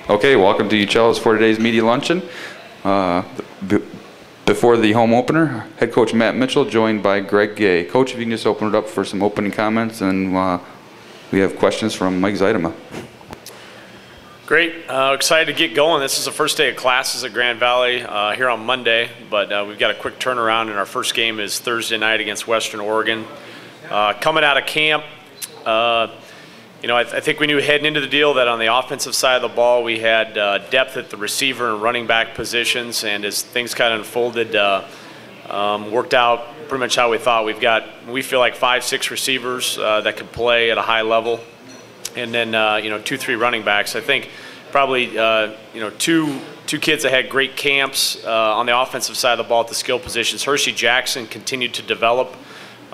Okay, welcome to Uccello's for today's media luncheon. Before the home opener, head coach Matt Mitchell joined by Greg Gay. Coach, if you can just open it up for some opening comments, and we have questions from Mike Zeidema. Great. Excited to get going. This is the first day of classes at Grand Valley here on Monday, but we've got a quick turnaround, and our first game is Thursday night against Western Oregon. Coming out of camp, I think we knew heading into the deal that on the offensive side of the ball we had depth at the receiver and running back positions, and as things kind of unfolded, worked out pretty much how we thought. We feel like 5-6 receivers that could play at a high level, and then 2-3 running backs. I think probably two kids that had great camps on the offensive side of the ball at the skill positions. Hershey Jackson continued to develop.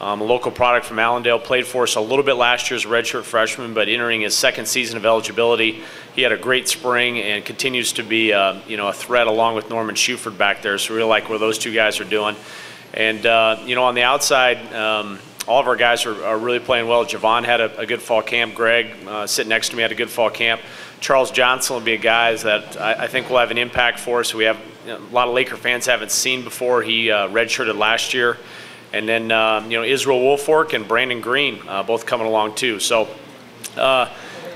A local product from Allendale, played for us a little bit last year as a redshirt freshman, but entering his second season of eligibility, he had a great spring and continues to be a threat along with Norman Shuford back there. So we really like what those two guys are doing. And on the outside, all of our guys are really playing well. Javon had a good fall camp. Greg, sitting next to me, had a good fall camp. Charles Johnson will be a guy that I think will have an impact for us. We have a lot of Laker fans haven't seen before. He redshirted last year. And then, Israel Woolfork and Brandon Green both coming along too. So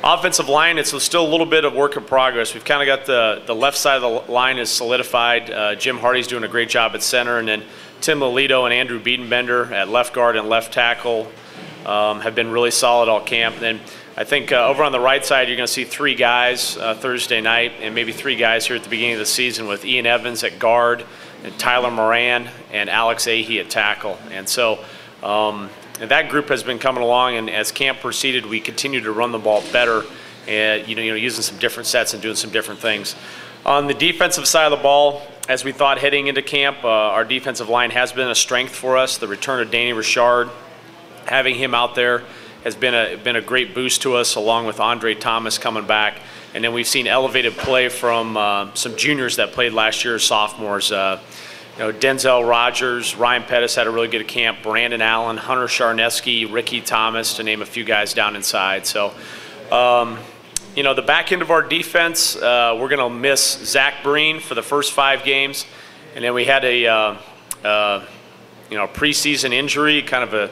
offensive line, it's still a little bit of work in progress. We've kind of got the left side of the line is solidified. Jim Hardy's doing a great job at center. And then Tim Lolito and Andrew Biedenbender at left guard and left tackle have been really solid all camp. And then I think over on the right side, you're going to see 3 guys Thursday night, and maybe 3 guys here at the beginning of the season, with Ian Evans at guard, and Tyler Moran and Alex Ahey at tackle. And so and that group has been coming along, and as camp proceeded, we continue to run the ball better, and using some different sets and doing some different things. On the defensive side of the ball, as we thought heading into camp, our defensive line has been a strength for us. The return of Danny Richard, having him out there, has been a great boost to us, along with Andre Thomas coming back. And then we've seen elevated play from some juniors that played last year, sophomores. Denzel Rogers, Ryan Pettis had a really good camp, Brandon Allen, Hunter Charneski, Ricky Thomas, to name a few guys down inside. So, the back end of our defense, we're going to miss Zach Breen for the first 5 games. And then we had a preseason injury, kind of a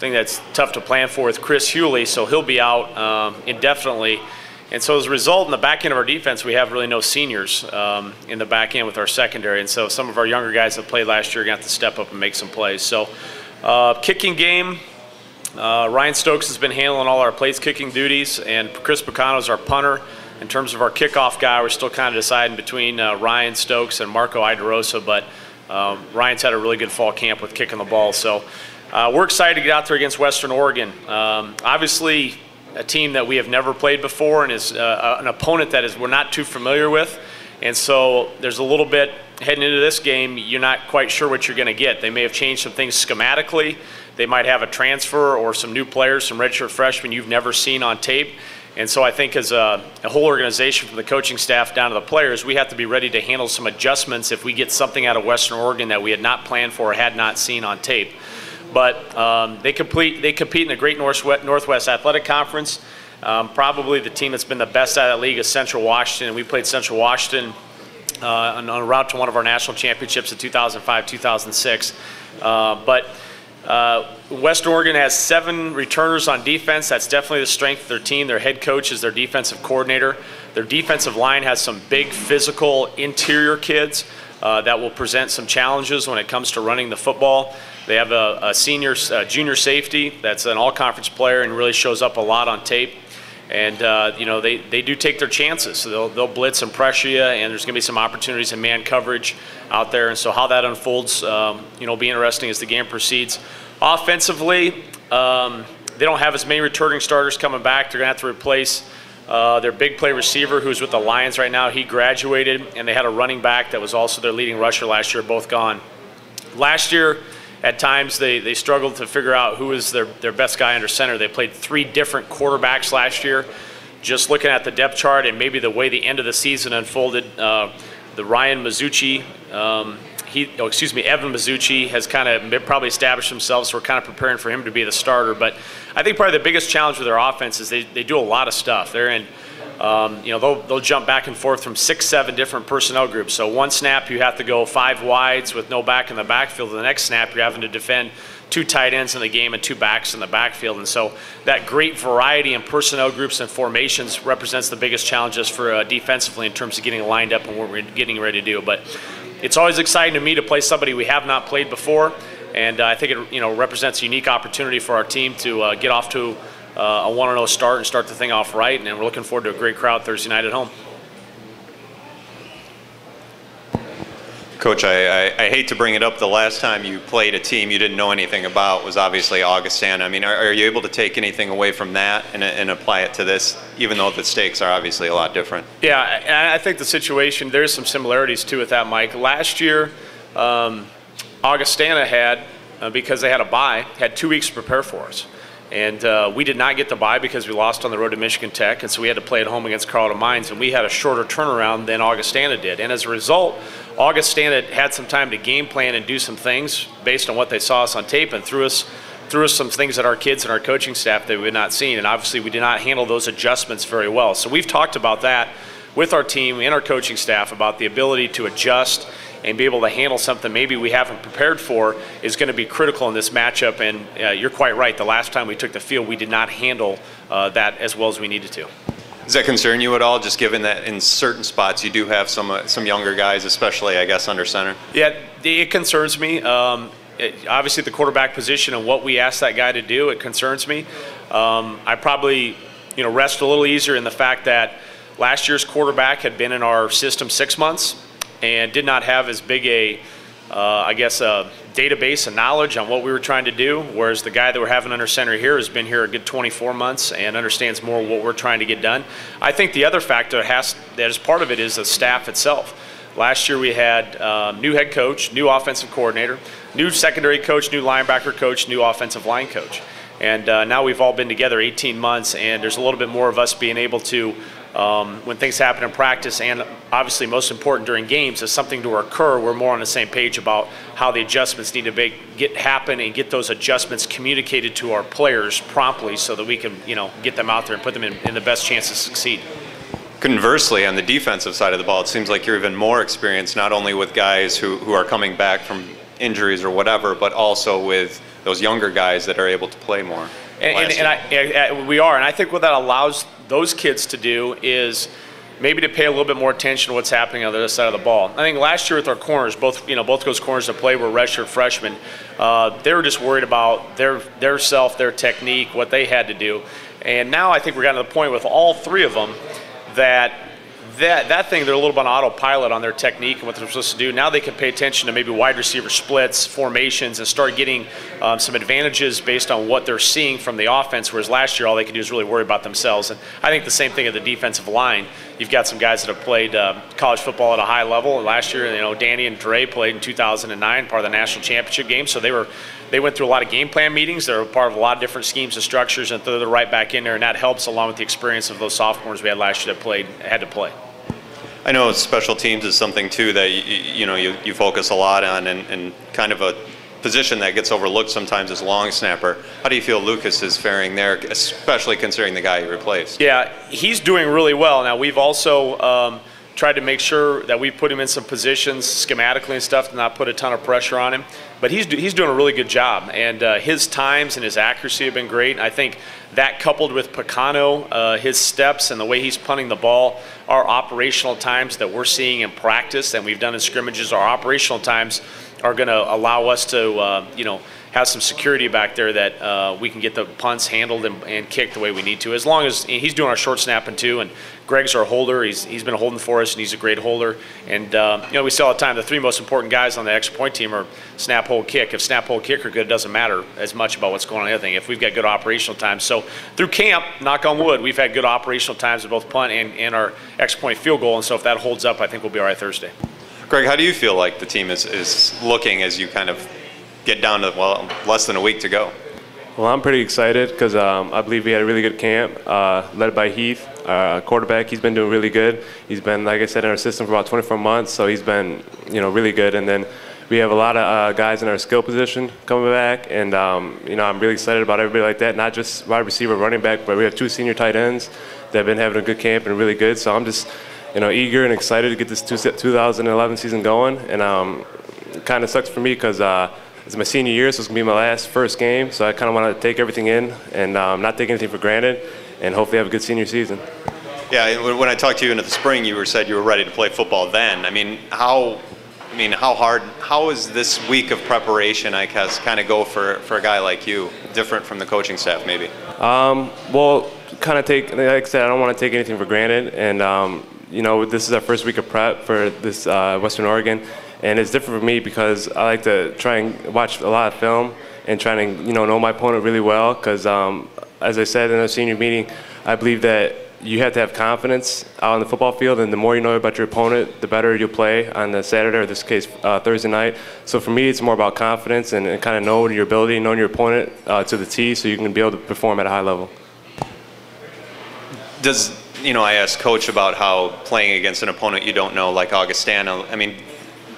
thing that's tough to plan for, with Chris Hewley, so he'll be out indefinitely. And so as a result, in the back end of our defense, we have really no seniors in the back end with our secondary. And so some of our younger guys that played last year are going to have to step up and make some plays. So kicking game, Ryan Stokes has been handling all our place kicking duties, and Chris Picano is our punter. In terms of our kickoff guy, we're still kind of deciding between Ryan Stokes and Marco Idarosa, but Ryan's had a really good fall camp with kicking the ball. So we're excited to get out there against Western Oregon. Obviously, a team that we have never played before, and is an opponent that we're not too familiar with. And so there's a little bit heading into this game, you're not quite sure what you're going to get. They may have changed some things schematically. They might have a transfer or some new players, some redshirt freshmen you've never seen on tape. And so I think as a whole organization, from the coaching staff down to the players, we have to be ready to handle some adjustments if we get something out of Western Oregon that we had not planned for or had not seen on tape. But they compete in the Great Northwest Athletic Conference. Probably the team that's been the best out of that league is Central Washington. We played Central Washington on a route to one of our national championships in 2005, 2006. But Western Oregon has 7 returners on defense. That's definitely the strength of their team. Their head coach is their defensive coordinator. Their defensive line has some big physical interior kids that will present some challenges when it comes to running the football. They have a junior safety that's an all-conference player and really shows up a lot on tape. And they do take their chances. So they'll blitz and pressure you, and there's going to be some opportunities in man coverage out there. And so how that unfolds, will be interesting as the game proceeds. Offensively, they don't have as many returning starters coming back. They're going to have to replace their big play receiver, who's with the Lions right now. He graduated, and they had a running back that was also their leading rusher last year, both gone. Last year, at times, they struggled to figure out who was their best guy under center. They played 3 different quarterbacks last year. Just looking at the depth chart and maybe the way the end of the season unfolded, the Ryan Mazzucci, Evan Mazzucci has kind of probably established himself, so we're kind of preparing for him to be the starter. But I think probably the biggest challenge with their offense is they do a lot of stuff. They're in they'll jump back and forth from 6, 7 different personnel groups. So one snap, you have to go 5 wides with no back in the backfield. The next snap, you're having to defend 2 tight ends in the game and 2 backs in the backfield. And so that great variety in personnel groups and formations represents the biggest challenges for defensively in terms of getting lined up and what we're getting ready to do. But it's always exciting to me to play somebody we have not played before. And I think it represents a unique opportunity for our team to get off to a 1-0 start and start the thing off right. And we're looking forward to a great crowd Thursday night at home. Coach, I hate to bring it up. The last time you played a team you didn't know anything about was obviously Augustana. I mean, are you able to take anything away from that and apply it to this, even though the stakes are obviously a lot different? Yeah, I think the situation, there's some similarities too with that, Mike. Last year, Augustana had, because they had a bye, had 2 weeks to prepare for us. And we did not get the bye because we lost on the road to Michigan Tech, and so we had to play at home against Carleton Mines, and we had a shorter turnaround than Augustana did. And as a result, Augustana had some time to game plan and do some things based on what they saw us on tape, and threw us some things at our kids and our coaching staff that we had not seen. And obviously we did not handle those adjustments very well. So we've talked about that with our team and our coaching staff about the ability to adjust and be able to handle something maybe we haven't prepared for is going to be critical in this matchup. And you're quite right. The last time we took the field, we did not handle that as well as we needed to. Does that concern you at all, just given that in certain spots you do have some younger guys, especially, I guess, under center? Yeah, it concerns me. Obviously, the quarterback position and what we ask that guy to do, it concerns me. I probably rest a little easier in the fact that last year's quarterback had been in our system 6 months and did not have as big a database and knowledge on what we were trying to do, whereas the guy that we're having under center here has been here a good 24 months and understands more what we're trying to get done. I think the other factor that is part of it is the staff itself. Last year we had new head coach, new offensive coordinator, new secondary coach, new linebacker coach, new offensive line coach. And now we've all been together 18 months, and there's a little bit more of us being able to, when things happen in practice, and obviously most important during games, if something to occur, we're more on the same page about how the adjustments need to happen and get those adjustments communicated to our players promptly so that we can get them out there and put them in the best chance to succeed. Conversely, on the defensive side of the ball, it seems like you're even more experienced, not only with guys who are coming back from injuries or whatever, but also with those younger guys that are able to play more. We are, and I think what that allows those kids to do is maybe to pay a little bit more attention to what's happening on the other side of the ball. I think last year with our corners, both those corners that played were redshirt freshmen. They were just worried about their self, their technique, what they had to do. And now I think we're gotten to the point with all 3 of them that thing, they're a little bit on autopilot on their technique and what they're supposed to do. Now they can pay attention to maybe wide receiver splits, formations, and start getting some advantages based on what they're seeing from the offense, whereas last year all they could do is really worry about themselves. And I think the same thing at the defensive line. You've got some guys that have played college football at a high level. And last year, Danny and Dre played in 2009, part of the national championship game. So they went through a lot of game plan meetings. They were part of a lot of different schemes and structures, and they're right back in there. And that helps along with the experience of those sophomores we had last year that had to play. I know special teams is something too that you focus a lot on, and kind of a position that gets overlooked sometimes is long snapper. How do you feel Lucas is faring there, especially considering the guy you replaced? Yeah, he's doing really well. Now we've also tried to make sure that we put him in some positions schematically and stuff to not put a ton of pressure on him. But he's doing a really good job, and his times and his accuracy have been great. I think that coupled with Picano, his steps and the way he's punting the ball, our operational times that we're seeing in practice and we've done in scrimmages, our operational times are going to allow us to have some security back there that we can get the punts handled and kicked the way we need to. As long as he's doing our short snapping too, and Greg's our holder. He's been holding for us, and he's a great holder. And we say all the time the 3 most important guys on the extra point team are snap, hold, kick. If snap, hold, kick are good, it doesn't matter as much about what's going on in the other thing. If we've got good operational times, so through camp, knock on wood, we've had good operational times with both punt and our extra point field goal. And so if that holds up, I think we'll be all right Thursday. Greg, how do you feel like the team is looking as you kind of get down to, less than a week to go? Well, I'm pretty excited because I believe we had a really good camp led by Heath, our quarterback. He's been doing really good. He's been, like I said, in our system for about 24 months, so he's been, really good. And then we have a lot of guys in our skill position coming back, and I'm really excited about everybody like that. Not just wide receiver, running back, but we have 2 senior tight ends that have been having a good camp and really good. So I'm just eager and excited to get this 2011 season going. And it kind of sucks for me because it's my senior year, so it's gonna be my first game. So I kind of want to take everything in and not take anything for granted, and hopefully have a good senior season. Yeah, when I talked to you in the spring, you said you were ready to play football then. How is this week of preparation, I guess, kind of go for a guy like you, different from the coaching staff maybe? Well, like I said, I don't want to take anything for granted, and this is our first week of prep for this Western Oregon, and it's different for me because I like to try and watch a lot of film and try to know my opponent really well, because as I said in our senior meeting, I believe that you have to have confidence out on the football field, and the more you know about your opponent, the better you'll play on the Saturday, or in this case, Thursday night. So for me, it's more about confidence and kind of knowing your ability, knowing your opponent to the T, so you can be able to perform at a high level. I asked Coach about how playing against an opponent you don't know, like Augustana,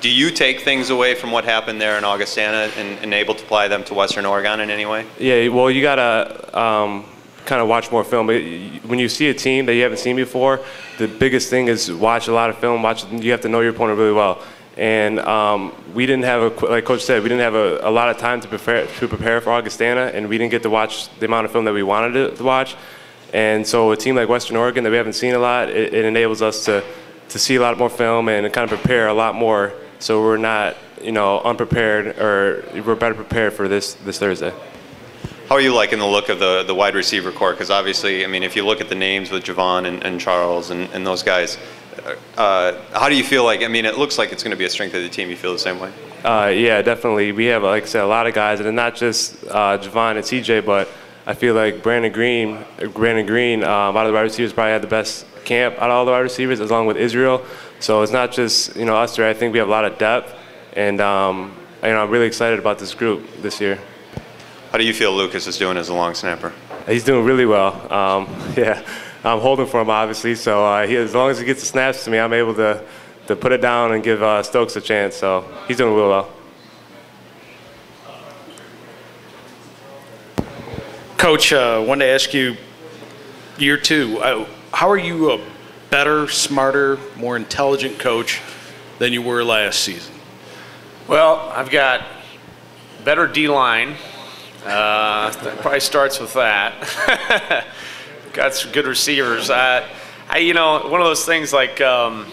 do you take things away from what happened there in Augustana and able to apply them to Western Oregon in any way? Yeah, well, you got to kind of watch more film. When you see a team that you haven't seen before, the biggest thing is watch a lot of film. You have to know your opponent really well. And we didn't have like Coach said, we didn't have a lot of time to prepare for Augustana, and we didn't get to watch the amount of film that we wanted to watch. And so a team like Western Oregon that we haven't seen a lot, it enables us to see a lot more film and kind of prepare a lot more, so we're not unprepared, or we're better prepared for this Thursday. How are you liking the look of the wide receiver core? Because obviously, if you look at the names with Javon and Charles and those guys, how do you feel like, it looks like it's going to be a strength of the team. You feel the same way? Yeah, definitely. We have, like I said, a lot of guys, and not just Javon and CJ, but I feel like Brandon Green, out of the wide receivers, probably had the best camp out of all the wide receivers, along with Israel. So it's not just us three. I think we have a lot of depth, and I'm really excited about this group this year. How do you feel Lucas is doing as a long snapper? He's doing really well. Yeah, I'm holding for him, obviously. So as long as he gets the snaps to me, I'm able to put it down and give Stokes a chance. So he's doing really well. Coach, I wanted to ask you, year 2, how are you a better, smarter, more intelligent coach than you were last season? Well, I've got better D-line. That probably starts with that. Got some good receivers. One of those things like, I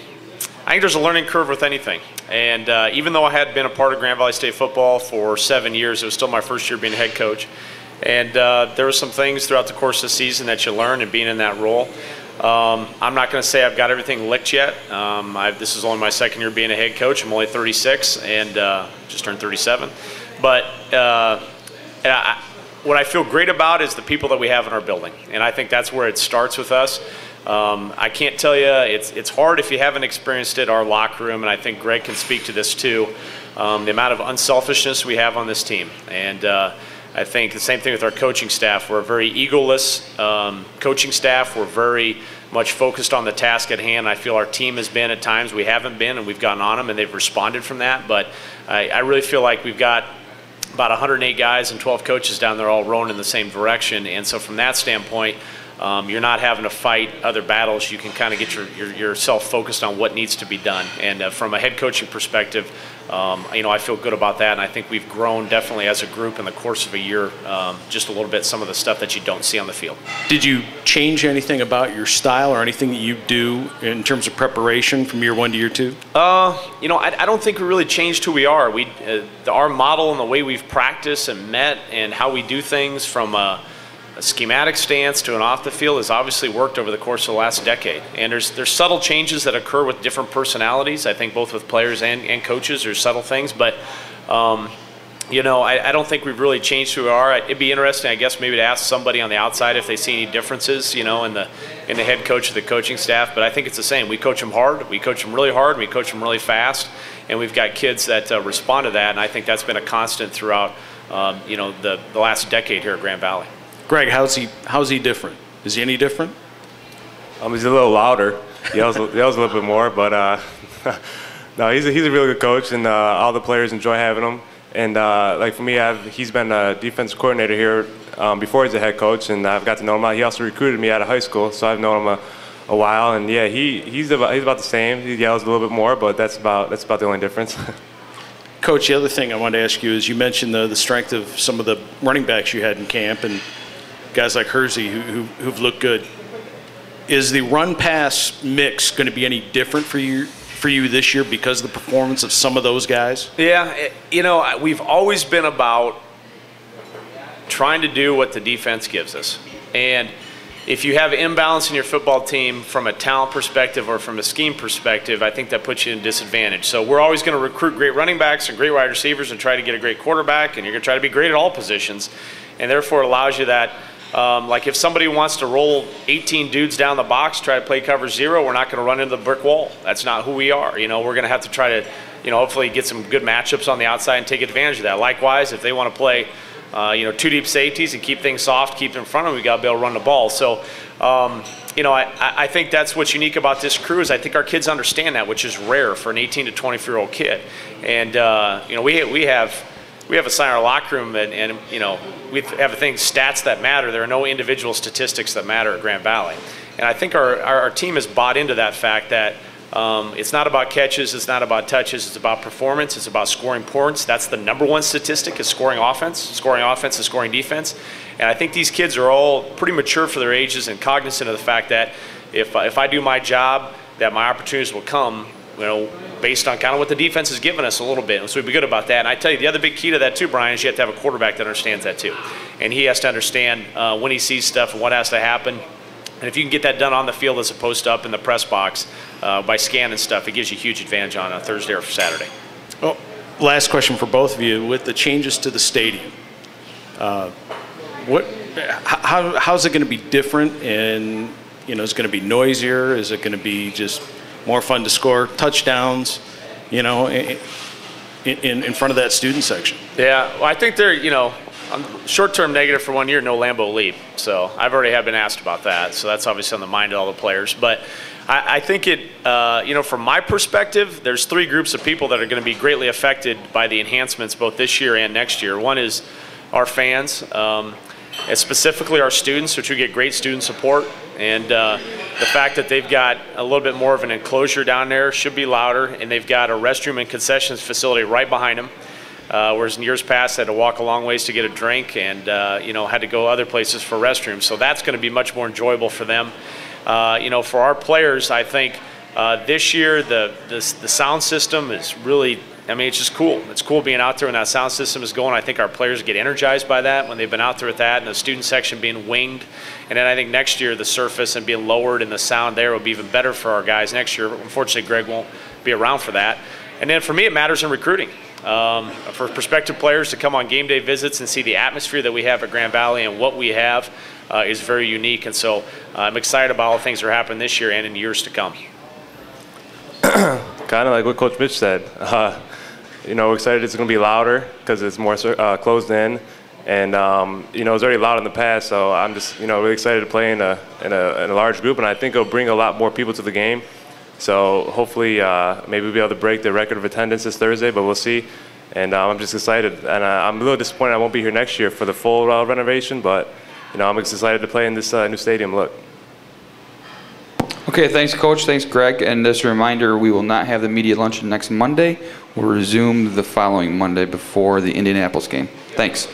think there's a learning curve with anything. And even though I had been a part of Grand Valley State football for 7 years, it was still my first year being a head coach. And there were some things throughout the course of the season that you learn in being in that role. I'm not going to say I've got everything licked yet. This is only my second year being a head coach. I'm only 36 and just turned 37. But what I feel great about is the people that we have in our building, and I think that's where it starts with us. I can't tell you, it's hard if you haven't experienced it, our locker room, and I think Greg can speak to this too, the amount of unselfishness we have on this team. And I think the same thing with our coaching staff. We're a very egoless coaching staff. We're very much focused on the task at hand. I feel our team has been at times. We haven't been, and we've gotten on them, and they've responded from that. But I really feel like we've got about 108 guys and 12 coaches down there all rowing in the same direction. And so from that standpoint, you're not having to fight other battles. You can kind of get yourself focused on what needs to be done. And from a head coaching perspective, I feel good about that. And I think we've grown definitely as a group in the course of a year, just a little bit, some of the stuff that you don't see on the field. Did you change anything about your style or anything that you do in terms of preparation from year 1 to year 2? I don't think we really changed who we are. Our model and the way we've practiced and met and how we do things from a schematic stance to an off the field has obviously worked over the course of the last decade. And there's subtle changes that occur with different personalities. I think both with players and coaches, there's subtle things. But, I don't think we've really changed who we are. It'd be interesting, I guess, maybe to ask somebody on the outside if they see any differences, in the head coach or the coaching staff. But I think it's the same. We coach them hard. We coach them really hard. We coach them really fast. And we've got kids that respond to that. And I think that's been a constant throughout, the last decade here at Grand Valley. Greg, how's he different? Is he any different? He's a little louder. He yells a little bit more, but No, he's a really good coach, and all the players enjoy having him. And like for me, he's been a defense coordinator here before he's a head coach, and I've got to know him. He also recruited me out of high school, so I've known him a while. And yeah, he's about the same. He yells a little bit more, but that's about the only difference. Coach, the other thing I wanted to ask you is you mentioned the strength of some of the running backs you had in camp and guys like Hersey who've looked good. Is the run-pass mix going to be any different for you this year because of the performance of some of those guys? Yeah, we've always been about trying to do what the defense gives us. And if you have imbalance in your football team from a talent perspective or from a scheme perspective, I think that puts you in disadvantage. So we're always going to recruit great running backs and great wide receivers and try to get a great quarterback, and you're going to try to be great at all positions. And therefore it allows you that, like if somebody wants to roll 18 dudes down the box, try to play cover zero, we're not going to run into the brick wall. That's not who we are. We're going to have to try to, hopefully get some good matchups on the outside and take advantage of that. Likewise, if they want to play two deep safeties and keep things soft, keep them in front of them, we got to be able to run the ball. So, I think that's what's unique about this crew is I think our kids understand that, which is rare for an 18 to 24-year-old kid. And, we have a sign in our locker room and we have a thing, stats that matter. There are no individual statistics that matter at Grand Valley. And I think our team has bought into that fact that it's not about catches, it's not about touches, it's about performance, it's about scoring points. That's the number one statistic is scoring offense and scoring defense. And I think these kids are all pretty mature for their ages and cognizant of the fact that if I do my job, that my opportunities will come, based on kind of what the defense has given us a little bit. And so we'd be good about that. And I tell you, the other big key to that too, Brian, is you have to have a quarterback that understands that too. And he has to understand when he sees stuff and what has to happen. And if you can get that done on the field as opposed to up in the press box by scanning stuff, it gives you a huge advantage on a Thursday or Saturday. Well, last question for both of you. With the changes to the stadium, how's it going to be different? And, is it going to be noisier? Is it going to be just more fun to score touchdowns, in front of that student section? Yeah, well, I think they're, short-term negative for 1 year, no Lambeau Leap. So I've already been asked about that. So that's obviously on the mind of all the players. But I think from my perspective, there's three groups of people that are going to be greatly affected by the enhancements both this year and next year. One is our fans, and specifically our students, which we get great student support. And the fact that they've got a little bit more of an enclosure down there should be louder, and they've got a restroom and concessions facility right behind them. Whereas in years past, they had to walk a long ways to get a drink and, had to go other places for restrooms. So that's going to be much more enjoyable for them. For our players, I think this year the sound system is really, it's just cool. It's cool being out there when that sound system is going. I think our players get energized by that when they've been out there with that and the student section being winged. And then I think next year the surface and being lowered and the sound there will be even better for our guys next year. Unfortunately, Greg won't be around for that. And then for me, it matters in recruiting. For prospective players to come on game day visits and see the atmosphere that we have at Grand Valley and what we have is very unique. And so I'm excited about all the things that are happening this year and in years to come. Kind of like what Coach Mitch said. We're excited it's going to be louder because it's more closed in. And, it was already loud in the past, so I'm just, really excited to play in a large group. And I think it'll bring a lot more people to the game. So hopefully maybe we'll be able to break the record of attendance this Thursday, but we'll see. And I'm just excited. And I'm a little disappointed I won't be here next year for the full renovation, but I'm excited to play in this new stadium look. Okay, thanks, Coach. Thanks, Greg. And just a reminder, we will not have the media luncheon next Monday. We'll resume the following Monday before the Indianapolis game. Thanks.